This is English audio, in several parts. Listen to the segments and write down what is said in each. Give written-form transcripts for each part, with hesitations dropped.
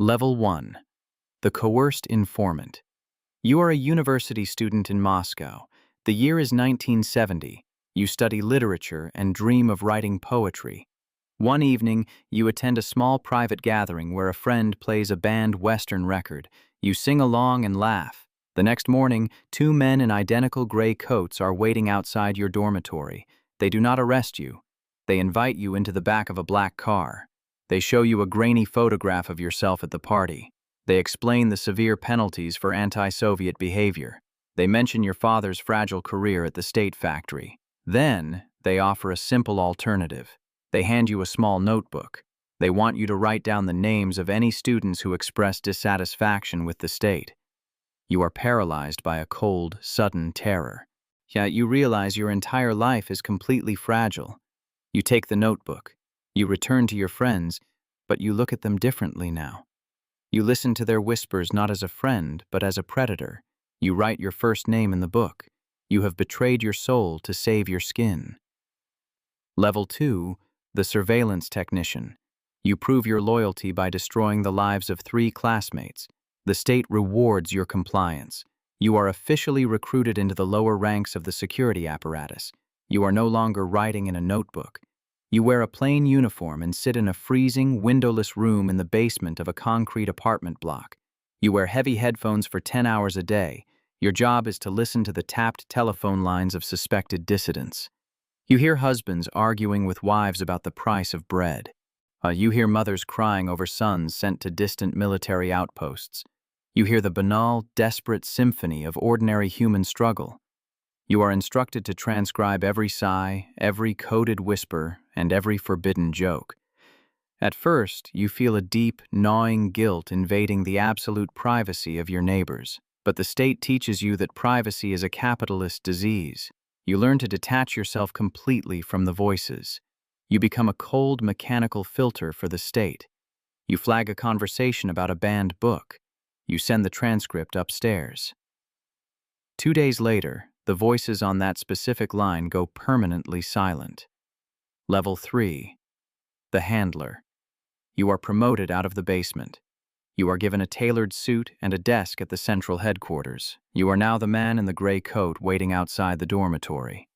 Level 1. The Coerced Informant. You are a university student in Moscow. The year is 1970. You study literature and dream of writing poetry. One evening, you attend a small private gathering where a friend plays a banned Western record. You sing along and laugh. The next morning, two men in identical gray coats are waiting outside your dormitory. They do not arrest you. They invite you into the back of a black car. They show you a grainy photograph of yourself at the party. They explain the severe penalties for anti-Soviet behavior. They mention your father's fragile career at the state factory. Then, they offer a simple alternative. They hand you a small notebook. They want you to write down the names of any students who express dissatisfaction with the state. You are paralyzed by a cold, sudden terror. Yet you realize your entire life is completely fragile. You take the notebook. You return to your friends, but you look at them differently now. You listen to their whispers not as a friend, but as a predator. You write your first name in the book. You have betrayed your soul to save your skin. Level 2. The Surveillance Technician. You prove your loyalty by destroying the lives of 3 classmates. The state rewards your compliance. You are officially recruited into the lower ranks of the security apparatus. You are no longer writing in a notebook. You wear a plain uniform and sit in a freezing, windowless room in the basement of a concrete apartment block. You wear heavy headphones for 10 hours a day. Your job is to listen to the tapped telephone lines of suspected dissidents. You hear husbands arguing with wives about the price of bread. You hear mothers crying over sons sent to distant military outposts. You hear the banal, desperate symphony of ordinary human struggle. You are instructed to transcribe every sigh, every coded whisper, and every forbidden joke. At first, you feel a deep, gnawing guilt invading the absolute privacy of your neighbors. But the state teaches you that privacy is a capitalist disease. You learn to detach yourself completely from the voices. You become a cold, mechanical filter for the state. You flag a conversation about a banned book. You send the transcript upstairs. 2 days later, the voices on that specific line go permanently silent. Level 3. The Handler. You are promoted out of the basement. You are given a tailored suit and a desk at the central headquarters. You are now the man in the gray coat waiting outside the dormitory.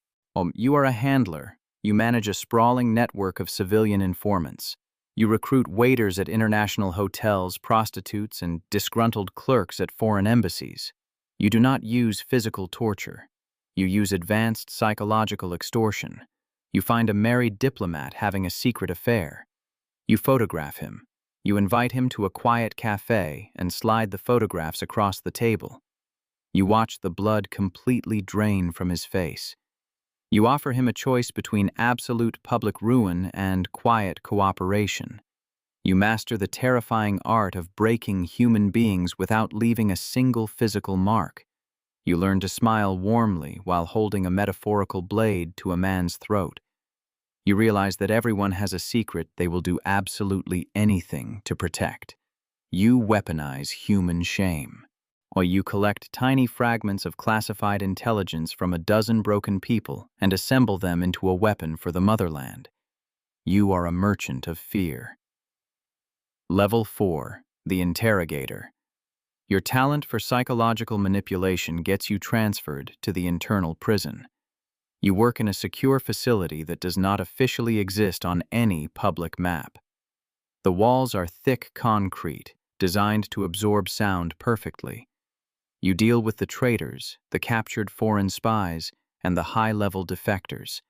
You are a handler. You manage a sprawling network of civilian informants. You recruit waiters at international hotels, prostitutes, and disgruntled clerks at foreign embassies. You do not use physical torture. You use advanced psychological extortion. You find a married diplomat having a secret affair. You photograph him. You invite him to a quiet cafe and slide the photographs across the table. You watch the blood completely drain from his face. You offer him a choice between absolute public ruin and quiet cooperation. You master the terrifying art of breaking human beings without leaving a single physical mark. You learn to smile warmly while holding a metaphorical blade to a man's throat. You realize that everyone has a secret they will do absolutely anything to protect. You weaponize human shame. Or you collect tiny fragments of classified intelligence from a dozen broken people and assemble them into a weapon for the motherland. You are a merchant of fear. Level 4. The Interrogator. Your talent for psychological manipulation gets you transferred to the internal prison. You work in a secure facility that does not officially exist on any public map. The walls are thick concrete, designed to absorb sound perfectly. You deal with the traitors, the captured foreign spies, and the high-level defectors.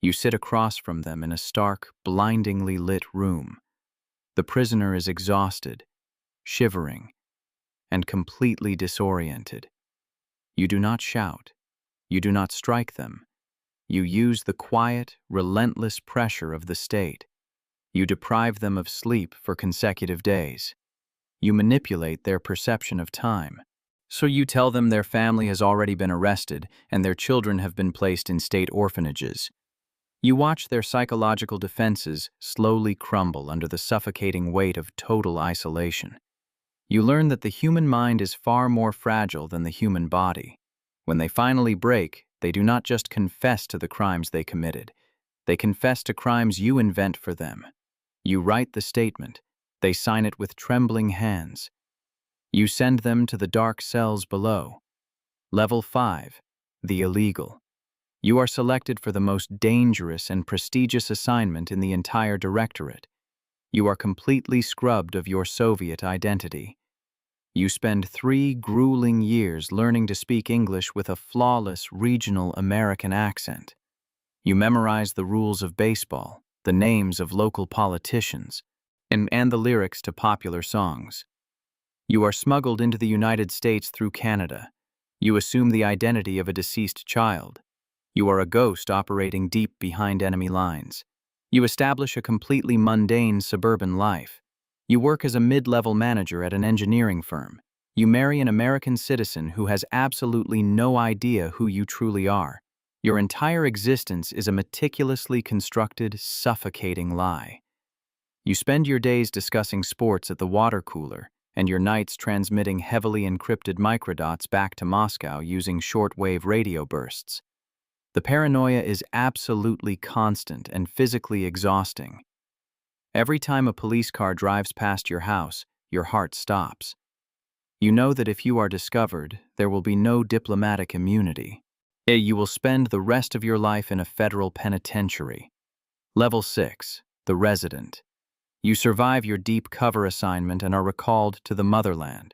You sit across from them in a stark, blindingly lit room. The prisoner is exhausted, shivering, and completely disoriented. You do not shout. You do not strike them. You use the quiet, relentless pressure of the state. You deprive them of sleep for consecutive days. You manipulate their perception of time. So you tell them their family has already been arrested and their children have been placed in state orphanages. You watch their psychological defenses slowly crumble under the suffocating weight of total isolation. You learn that the human mind is far more fragile than the human body. When they finally break, they do not just confess to the crimes they committed. They confess to crimes you invent for them. You write the statement. They sign it with trembling hands. You send them to the dark cells below. Level 5, the illegal. You are selected for the most dangerous and prestigious assignment in the entire directorate. You are completely scrubbed of your Soviet identity. You spend 3 grueling years learning to speak English with a flawless regional American accent. You memorize the rules of baseball, the names of local politicians, and the lyrics to popular songs. You are smuggled into the United States through Canada. You assume the identity of a deceased child. You are a ghost operating deep behind enemy lines. You establish a completely mundane suburban life. You work as a mid-level manager at an engineering firm. You marry an American citizen who has absolutely no idea who you truly are. Your entire existence is a meticulously constructed, suffocating lie. You spend your days discussing sports at the water cooler, and your nights transmitting heavily encrypted microdots back to Moscow using shortwave radio bursts. The paranoia is absolutely constant and physically exhausting. Every time a police car drives past your house, your heart stops. You know that if you are discovered, there will be no diplomatic immunity. You will spend the rest of your life in a federal penitentiary. Level 6, the resident. You survive your deep cover assignment and are recalled to the motherland.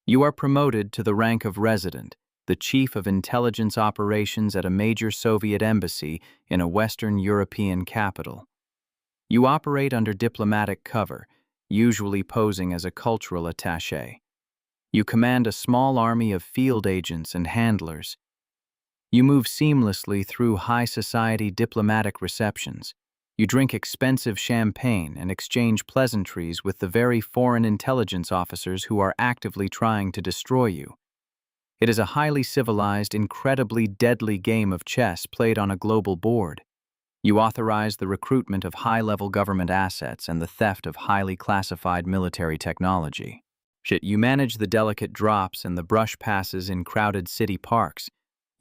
You are promoted to the rank of resident, the chief of intelligence operations at a major Soviet embassy in a Western European capital. You operate under diplomatic cover, usually posing as a cultural attaché. You command a small army of field agents and handlers. You move seamlessly through high society diplomatic receptions. You drink expensive champagne and exchange pleasantries with the very foreign intelligence officers who are actively trying to destroy you. It is a highly civilized, incredibly deadly game of chess played on a global board. You authorize the recruitment of high-level government assets and the theft of highly classified military technology. You manage the delicate drops and the brush passes in crowded city parks.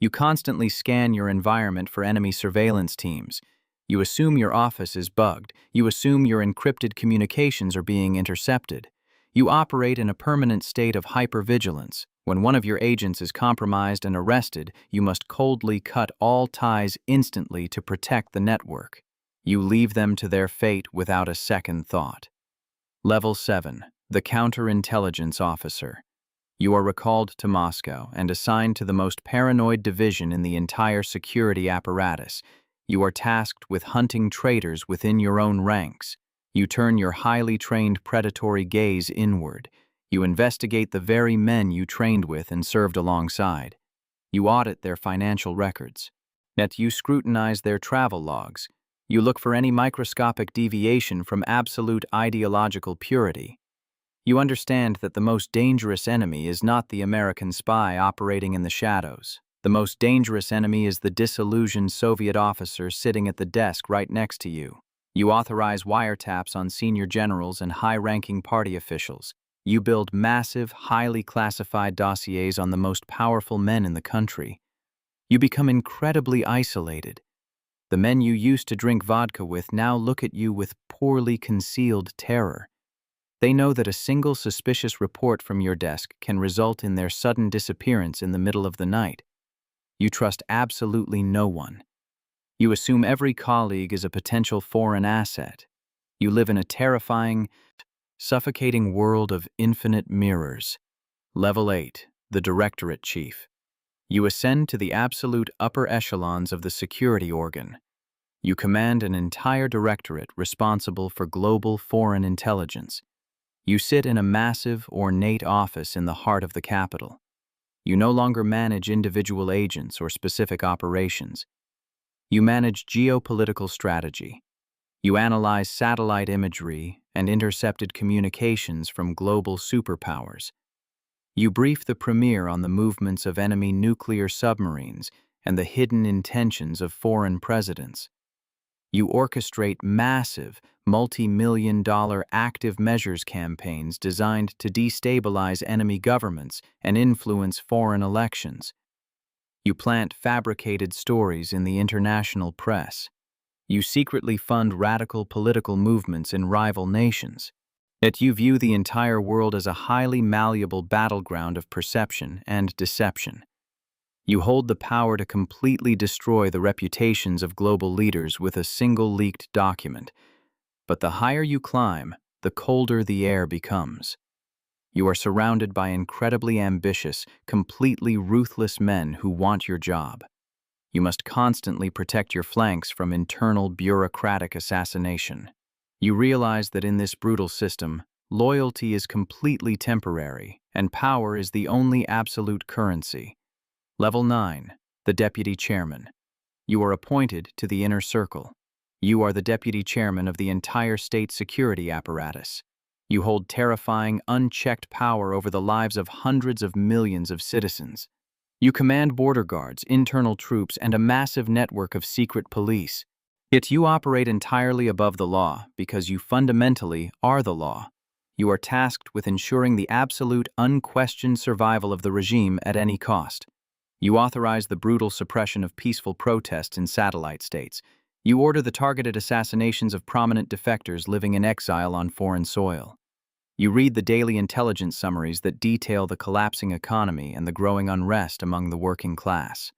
You constantly scan your environment for enemy surveillance teams. You assume your office is bugged. You assume your encrypted communications are being intercepted. You operate in a permanent state of hypervigilance. When one of your agents is compromised and arrested, you must coldly cut all ties instantly to protect the network. You leave them to their fate without a second thought. Level 7, the counterintelligence officer. You are recalled to Moscow and assigned to the most paranoid division in the entire security apparatus. You are tasked with hunting traitors within your own ranks. You turn your highly trained predatory gaze inward. You investigate the very men you trained with and served alongside. You audit their financial records. Yet you scrutinize their travel logs. You look for any microscopic deviation from absolute ideological purity. You understand that the most dangerous enemy is not the American spy operating in the shadows. The most dangerous enemy is the disillusioned Soviet officer sitting at the desk right next to you. You authorize wiretaps on senior generals and high-ranking party officials. You build massive, highly classified dossiers on the most powerful men in the country. You become incredibly isolated. The men you used to drink vodka with now look at you with poorly concealed terror. They know that a single suspicious report from your desk can result in their sudden disappearance in the middle of the night. You trust absolutely no one. You assume every colleague is a potential foreign asset. You live in a terrifying, suffocating world of infinite mirrors. Level 8, the Directorate Chief. You ascend to the absolute upper echelons of the security organ. You command an entire directorate responsible for global foreign intelligence. You sit in a massive, ornate office in the heart of the capital. You no longer manage individual agents or specific operations. You manage geopolitical strategy. You analyze satellite imagery and intercepted communications from global superpowers. You brief the premier on the movements of enemy nuclear submarines and the hidden intentions of foreign presidents. You orchestrate massive, multi-million-dollar active measures campaigns designed to destabilize enemy governments and influence foreign elections. You plant fabricated stories in the international press. You secretly fund radical political movements in rival nations. Yet you view the entire world as a highly malleable battleground of perception and deception. You hold the power to completely destroy the reputations of global leaders with a single leaked document. But the higher you climb, the colder the air becomes. You are surrounded by incredibly ambitious, completely ruthless men who want your job. You must constantly protect your flanks from internal bureaucratic assassination. You realize that in this brutal system, loyalty is completely temporary, and power is the only absolute currency. Level 9, the Deputy Chairman. You are appointed to the inner circle. You are the Deputy Chairman of the entire state security apparatus. You hold terrifying, unchecked power over the lives of hundreds of millions of citizens. You command border guards, internal troops, and a massive network of secret police. Yet you operate entirely above the law because you fundamentally are the law. You are tasked with ensuring the absolute, unquestioned survival of the regime at any cost. You authorize the brutal suppression of peaceful protests in satellite states. You order the targeted assassinations of prominent defectors living in exile on foreign soil. You read the daily intelligence summaries that detail the collapsing economy and the growing unrest among the working class.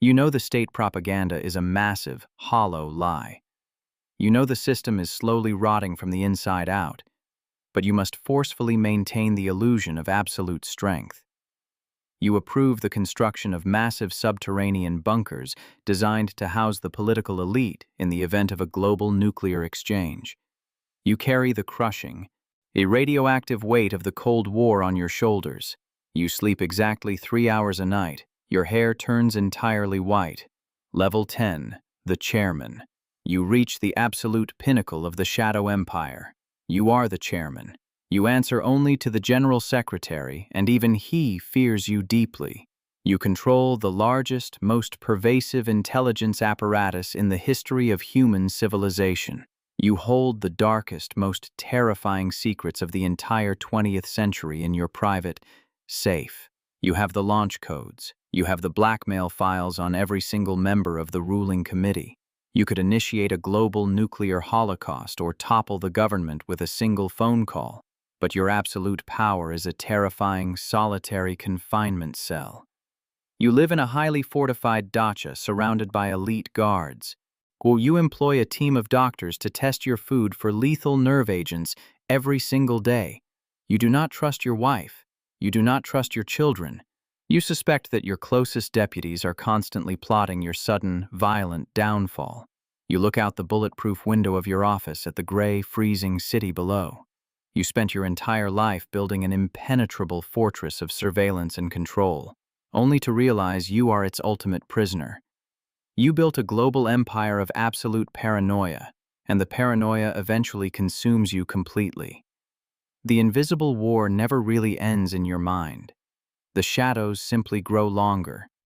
You know the state propaganda is a massive, hollow lie. You know the system is slowly rotting from the inside out, but you must forcefully maintain the illusion of absolute strength. You approve the construction of massive subterranean bunkers designed to house the political elite in the event of a global nuclear exchange. You carry the crushing, a radioactive weight of the Cold War on your shoulders. You sleep exactly 3 hours a night. Your hair turns entirely white. Level 10, the Chairman. You reach the absolute pinnacle of the Shadow Empire. You are the Chairman. You answer only to the General Secretary, and even he fears you deeply. You control the largest, most pervasive intelligence apparatus in the history of human civilization. You hold the darkest, most terrifying secrets of the entire 20th century in your private safe. You have the launch codes. You have the blackmail files on every single member of the ruling committee. You could initiate a global nuclear holocaust or topple the government with a single phone call. But your absolute power is a terrifying, solitary confinement cell. You live in a highly fortified dacha surrounded by elite guards. Will you employ a team of doctors to test your food for lethal nerve agents every single day? You do not trust your wife. You do not trust your children. You suspect that your closest deputies are constantly plotting your sudden, violent downfall. You look out the bulletproof window of your office at the gray, freezing city below. You spent your entire life building an impenetrable fortress of surveillance and control, only to realize you are its ultimate prisoner. You built a global empire of absolute paranoia, and the paranoia eventually consumes you completely. The invisible war never really ends in your mind. The shadows simply grow longer,